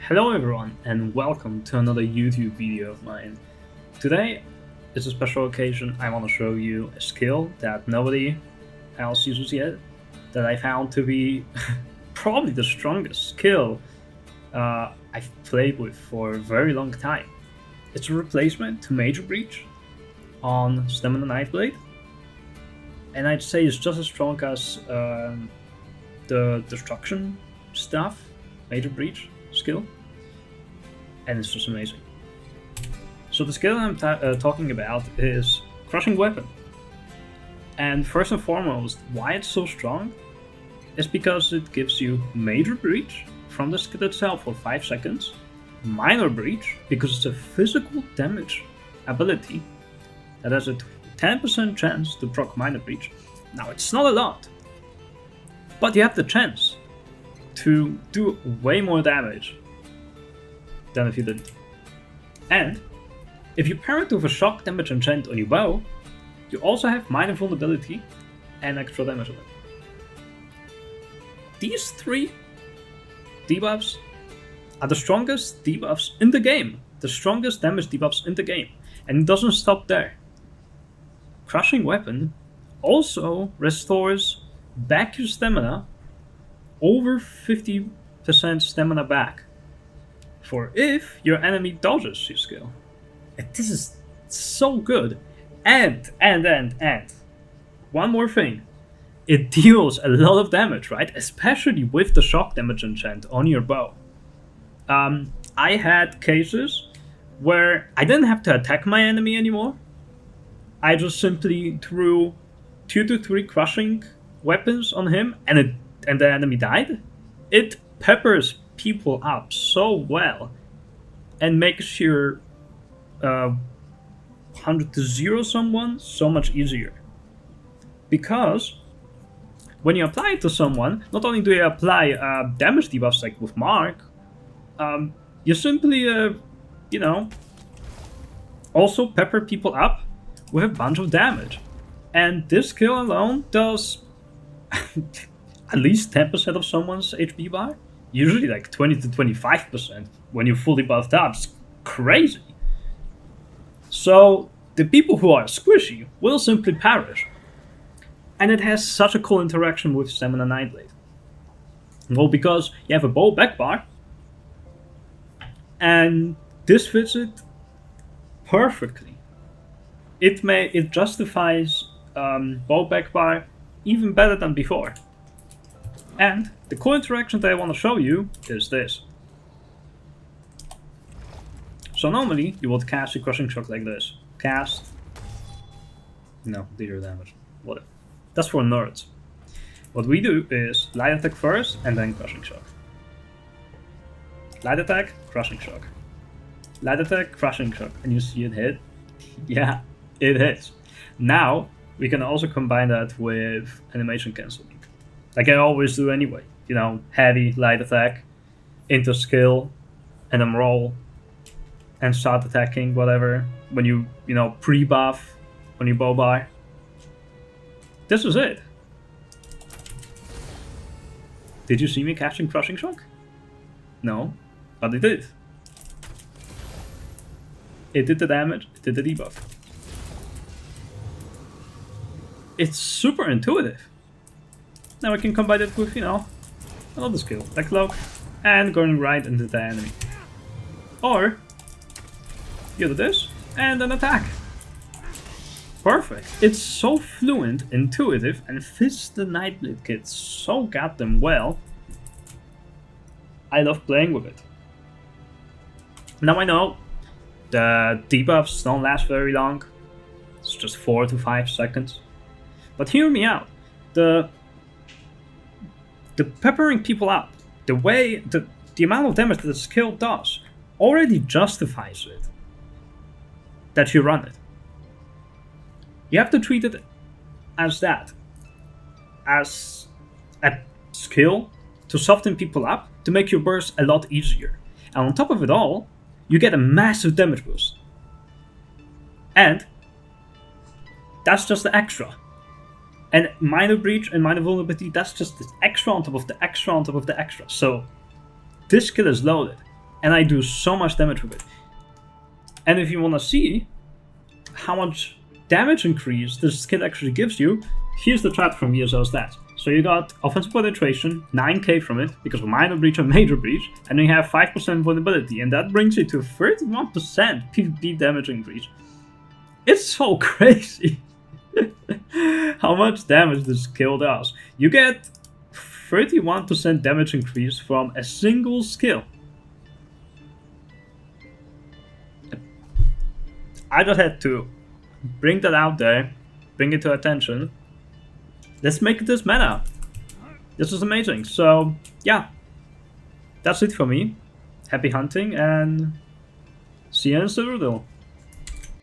Hello everyone and welcome to another YouTube video of mine. Today is a special occasion. I want to show you a skill that nobody else uses yet, that I found to be probably the strongest skill I've played with for a very long time. It's a replacement to Major Breach on Stamina Nightblade, and I'd say it's just as strong as the Destruction stuff, Major Breach skill, and it's just amazing. So the skill I'm talking about is Crushing Weapon. And first and foremost, why it's so strong is because it gives you Major Breach from the skill itself for 5 seconds, Minor Breach because it's a physical damage ability that has a 10% chance to proc Minor Breach. Now it's not a lot, but you have the chance to do way more damage than if you didn't. And if you pair it with a shock damage enchant on your bow, you also have minor vulnerability and extra damage on it. These three debuffs are the strongest debuffs in the game, the strongest damage debuffs in the game, and it doesn't stop there. Crushing Weapon also restores back your stamina over 50% stamina back for if your enemy dodges your skill. And this is so good. And one more thing, it deals a lot of damage, right? Especially with the shock damage enchant on your bow. I had cases where I didn't have to attack my enemy anymore. I just simply threw 2 to 3 crushing weapons on him and the enemy died. It peppers people up so well and makes your 100 to 0 someone so much easier. Because when you apply it to someone, not only do you apply damage debuffs like with Mark, you simply, also pepper people up with a bunch of damage. And this skill alone does at least 10% of someone's HP bar. Usually like 20 to 25% when you're fully buffed up. It's crazy. So the people who are squishy will simply perish. And it has such a cool interaction with Stamina Nightblade. Well, because you have a bow back bar, and this fits it perfectly. It justifies bow back bar even better than before. And the cool interaction that I want to show you is this. So normally you would cast a Crushing Shock like this. Cast. No, zero damage. Whatever. That's for nerds. What we do is light attack first and then Crushing Shock. Light attack, Crushing Shock. Light attack, Crushing Shock. And you see it hit? Yeah, it hits. Now we can also combine that with animation cancelling. Like I always do anyway. Heavy, light attack, into skill, and then roll, and start attacking, whatever, when you pre-buff on your bow bar. This is it. Did you see me casting Crushing Shock? No, but it did. It did the damage, it did the debuff. It's super intuitive. Now I can combine it with, another skill, like Cloak, and going right into the enemy. Or, you do this, and then attack. Perfect. It's so fluent, intuitive, and fits the Nightblade kit so goddamn well. I love playing with it. Now I know the debuffs don't last very long. It's just 4 to 5 seconds. But hear me out. The peppering people up, the amount of damage that the skill does already justifies it. That you run it. You have to treat it as that. As a skill to soften people up, to make your burst a lot easier. And on top of it all, you get a massive damage boost. And that's just the extra. And Minor Breach and Minor Vulnerability, that's just the extra on top of the extra on top of the extra. So this skill is loaded. and I do so much damage with it. And if you want to see how much damage increase this skill actually gives you, here's the chart from ESO stats. So you got offensive penetration, 9k from it, because of minor breach and major breach, and then you have 5% vulnerability, and that brings you to 31% PvP damage increase. It's so crazy how much damage this skill does. You get 31% damage increase from a single skill. I just had to bring that out there, bring it to attention. Let's make this meta. This is amazing. So, yeah. That's it for me. Happy hunting and see you in Cyrodiil.